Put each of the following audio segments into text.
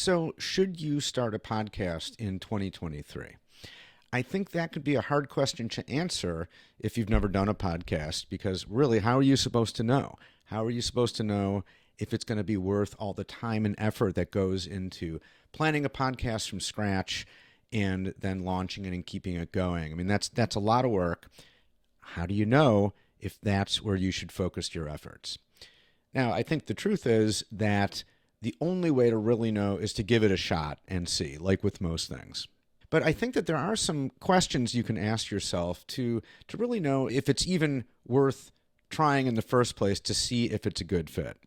So, should you start a podcast in 2023? I think that could be a hard question to answer if you've never done a podcast, because really, how are you supposed to know? How are you supposed to know if it's going to be worth all the time and effort that goes into planning a podcast from scratch and then launching it and keeping it going? I mean, that's a lot of work. How do you know if that's where you should focus your efforts? Now, I think the truth is that the only way to really know is to give it a shot and see, like with most things. But I think that there are some questions you can ask yourself to really know if it's even worth trying in the first place to see if it's a good fit.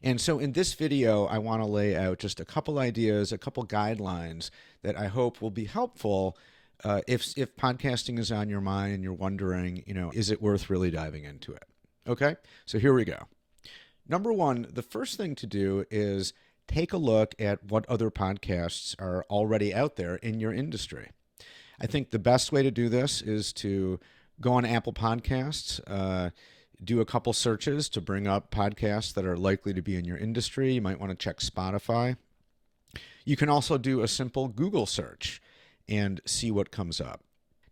And so in this video, I want to lay out just a couple ideas, a couple guidelines that I hope will be helpful if podcasting is on your mind and you're wondering, is it worth really diving into it? Okay, so here we go. Number one, the first thing to do is take a look at what other podcasts are already out there in your industry. I think the best way to do this is to go on Apple Podcasts, do a couple searches to bring up podcasts that are likely to be in your industry. You might want to check Spotify. You can also do a simple Google search and see what comes up.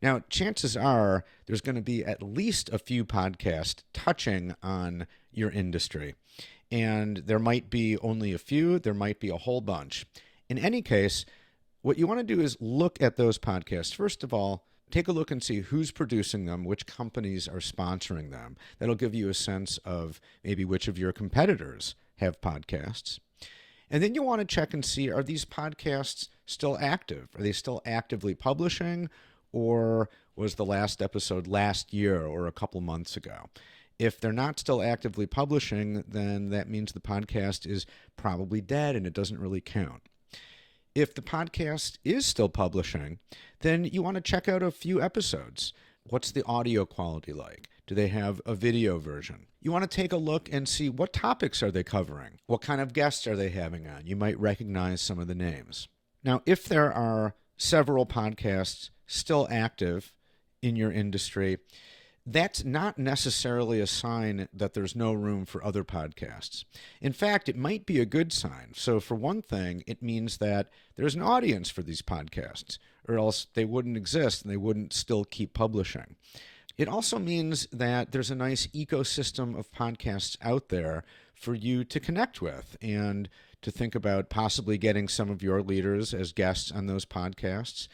Now, chances are there's going to be at least a few podcasts touching on your industry. And there might be only a few, there might be a whole bunch. In any case, what you want to do is look at those podcasts. First of all, take a look and see who's producing them, which companies are sponsoring them. That'll give you a sense of maybe which of your competitors have podcasts. And then you want to check and see, are these podcasts still active? Are they still actively publishing? Or was the last episode last year or a couple months ago? If they're not still actively publishing, then that means the podcast is probably dead and it doesn't really count. If the podcast is still publishing, then you want to check out a few episodes. What's the audio quality like? Do they have a video version? You want to take a look and see what topics are they covering? What kind of guests are they having on? You might recognize some of the names. Now, if there are several podcasts still active in your industry, that's not necessarily a sign that there's no room for other podcasts. In fact, it might be a good sign. So for one thing, it means that there's an audience for these podcasts, or else they wouldn't exist and they wouldn't still keep publishing. It also means that there's a nice ecosystem of podcasts out there for you to connect with and to think about possibly getting some of your leaders as guests on those podcasts.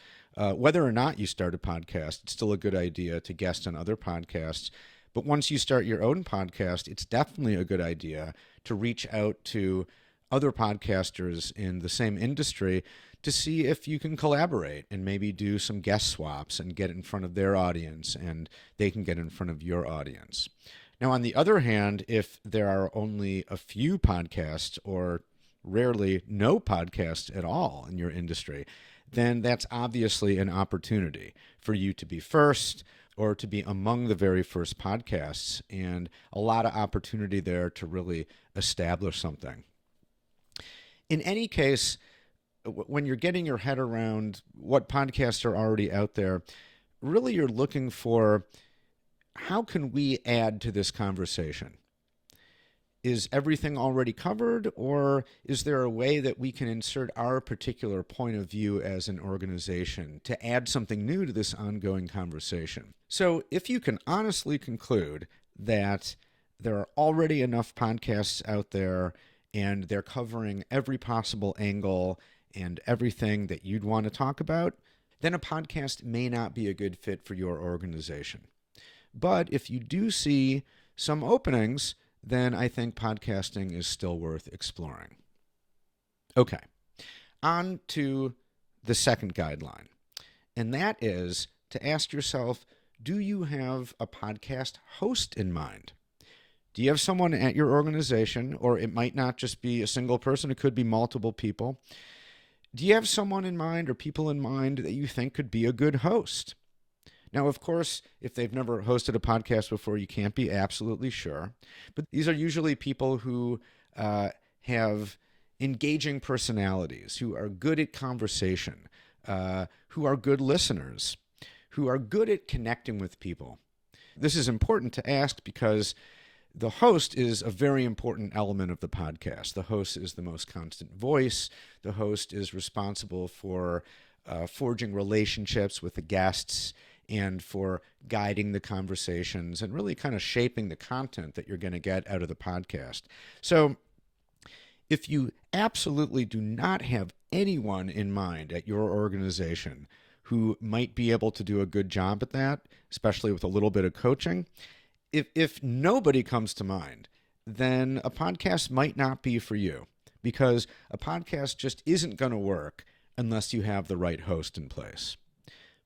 Whether or not you start a podcast, it's still a good idea to guest on other podcasts. But once you start your own podcast, it's definitely a good idea to reach out to other podcasters in the same industry to see if you can collaborate and maybe do some guest swaps and get in front of their audience and they can get in front of your audience. Now, on the other hand, if there are only a few podcasts or rarely no podcasts at all in your industry, then that's obviously an opportunity for you to be first or to be among the very first podcasts, and a lot of opportunity there to really establish something. In any case, when you're getting your head around what podcasts are already out there, really you're looking for, how can we add to this conversation? Is everything already covered, or is there a way that we can insert our particular point of view as an organization to add something new to this ongoing conversation? So if you can honestly conclude that there are already enough podcasts out there and they're covering every possible angle and everything that you'd want to talk about, then a podcast may not be a good fit for your organization. But if you do see some openings, then I think podcasting is still worth exploring. Okay, on to the second guideline, and that is to ask yourself, do you have a podcast host in mind? Do you have someone at your organization, or it might not just be a single person, it could be multiple people. Do you have someone in mind or people in mind that you think could be a good host? Now, of course, if they've never hosted a podcast before, you can't be absolutely sure. But these are usually people who have engaging personalities, who are good at conversation, who are good listeners, who are good at connecting with people. This is important to ask because the host is a very important element of the podcast. The host is the most constant voice. The host is responsible for forging relationships with the guests and for guiding the conversations and really kind of shaping the content that you're going to get out of the podcast. So if you absolutely do not have anyone in mind at your organization who might be able to do a good job at that, especially with a little bit of coaching, if nobody comes to mind, then a podcast might not be for you, because a podcast just isn't going to work unless you have the right host in place.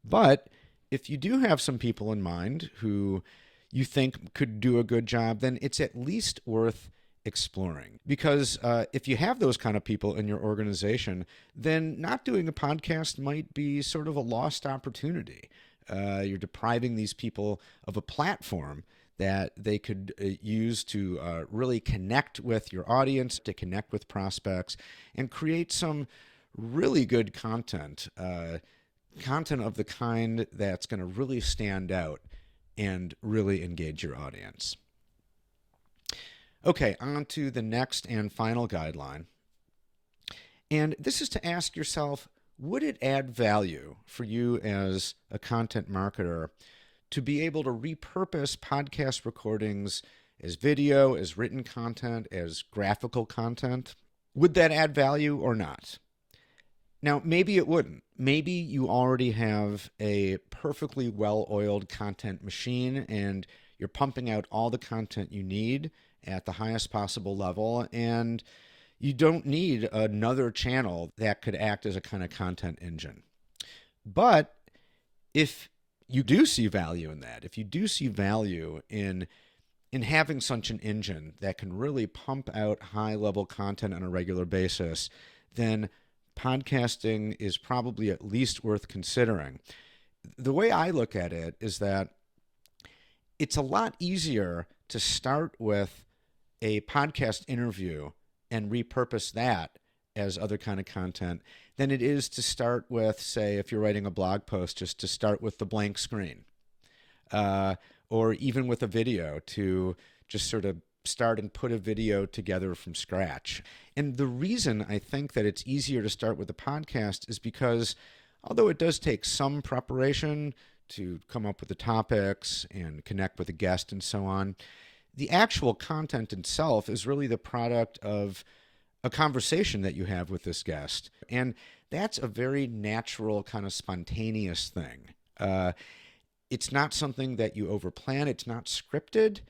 But if you do have some people in mind who you think could do a good job, then it's at least worth exploring. Because if you have those kind of people in your organization, then not doing a podcast might be sort of a lost opportunity. You're depriving these people of a platform that they could use to really connect with your audience, to connect with prospects, and create some really good content, content of the kind that's going to really stand out and really engage your audience. Okay, on to the next and final guideline. And this is to ask yourself, would it add value for you as a content marketer to be able to repurpose podcast recordings as video, as written content, as graphical content? Would that add value or not? Now, maybe it wouldn't. Maybe you already have a perfectly well-oiled content machine and you're pumping out all the content you need at the highest possible level, and you don't need another channel that could act as a kind of content engine. But if you do see value in that, if you do see value in having such an engine that can really pump out high-level content on a regular basis, then podcasting is probably at least worth considering. The way I look at it is that it's a lot easier to start with a podcast interview and repurpose that as other kind of content than it is to start with, say, if you're writing a blog post, just to start with the blank screen, or even with a video, to just sort of start and put a video together from scratch. And the reason I think that it's easier to start with a podcast is because although it does take some preparation to come up with the topics and connect with a guest and so on, the actual content itself is really the product of a conversation that you have with this guest. And that's a very natural, kind of spontaneous thing. It's not something that you overplan. It's not scripted.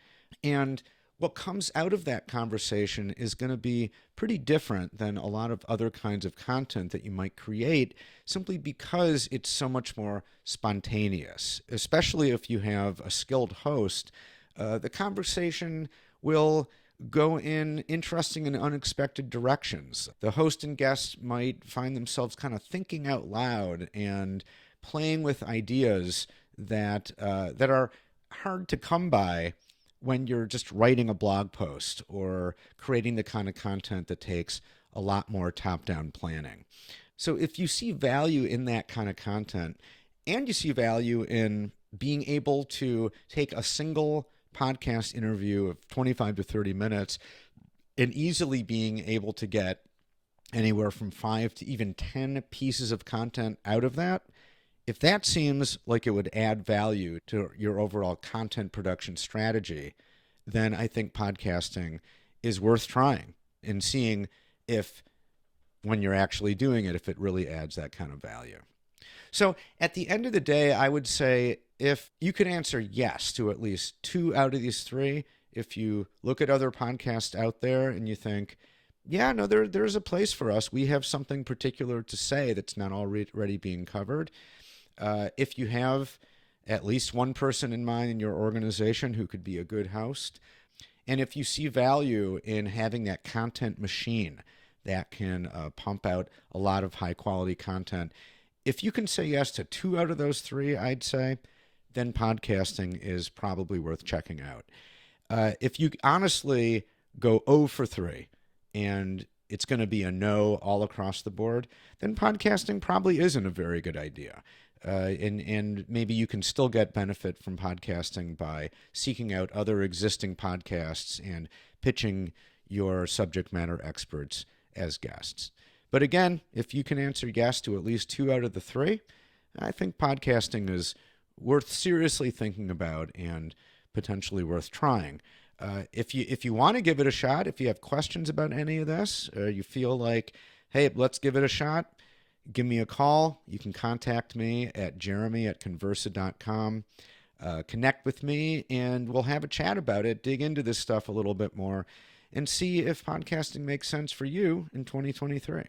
And what comes out of that conversation is going to be pretty different than a lot of other kinds of content that you might create, simply because it's so much more spontaneous. Especially if you have a skilled host, the conversation will go in interesting and unexpected directions. The host and guest might find themselves kind of thinking out loud and playing with ideas that are hard to come by when you're just writing a blog post or creating the kind of content that takes a lot more top-down planning. So if you see value in that kind of content, and you see value in being able to take a single podcast interview of 25 to 30 minutes and easily being able to get anywhere from 5 to even 10 pieces of content out of that, if that seems like it would add value to your overall content production strategy, then I think podcasting is worth trying and seeing if, when you're actually doing it, if it really adds that kind of value. So at the end of the day, I would say if you can answer yes to at least 2 out of these 3, if you look at other podcasts out there and you think, yeah, no, there's a place for us. We have something particular to say that's not already being covered. If you have at least one person in mind in your organization who could be a good host, and if you see value in having that content machine that can pump out a lot of high-quality content, if you can say yes to 2 out of those 3, I'd say, then podcasting is probably worth checking out. If you honestly go 0 for 3 and it's going to be a no all across the board, then podcasting probably isn't a very good idea. and maybe you can still get benefit from podcasting by seeking out other existing podcasts and pitching your subject matter experts as guests. But again, if you can answer yes to at least 2 out of the 3, I think podcasting is worth seriously thinking about and potentially worth trying. If you want to give it a shot, if you have questions about any of this, or you feel like, hey, let's give it a shot, give me a call. You can contact me at jeremy@connversa.com. Connect with me, and we'll have a chat about it, dig into this stuff a little bit more, and see if podcasting makes sense for you in 2023.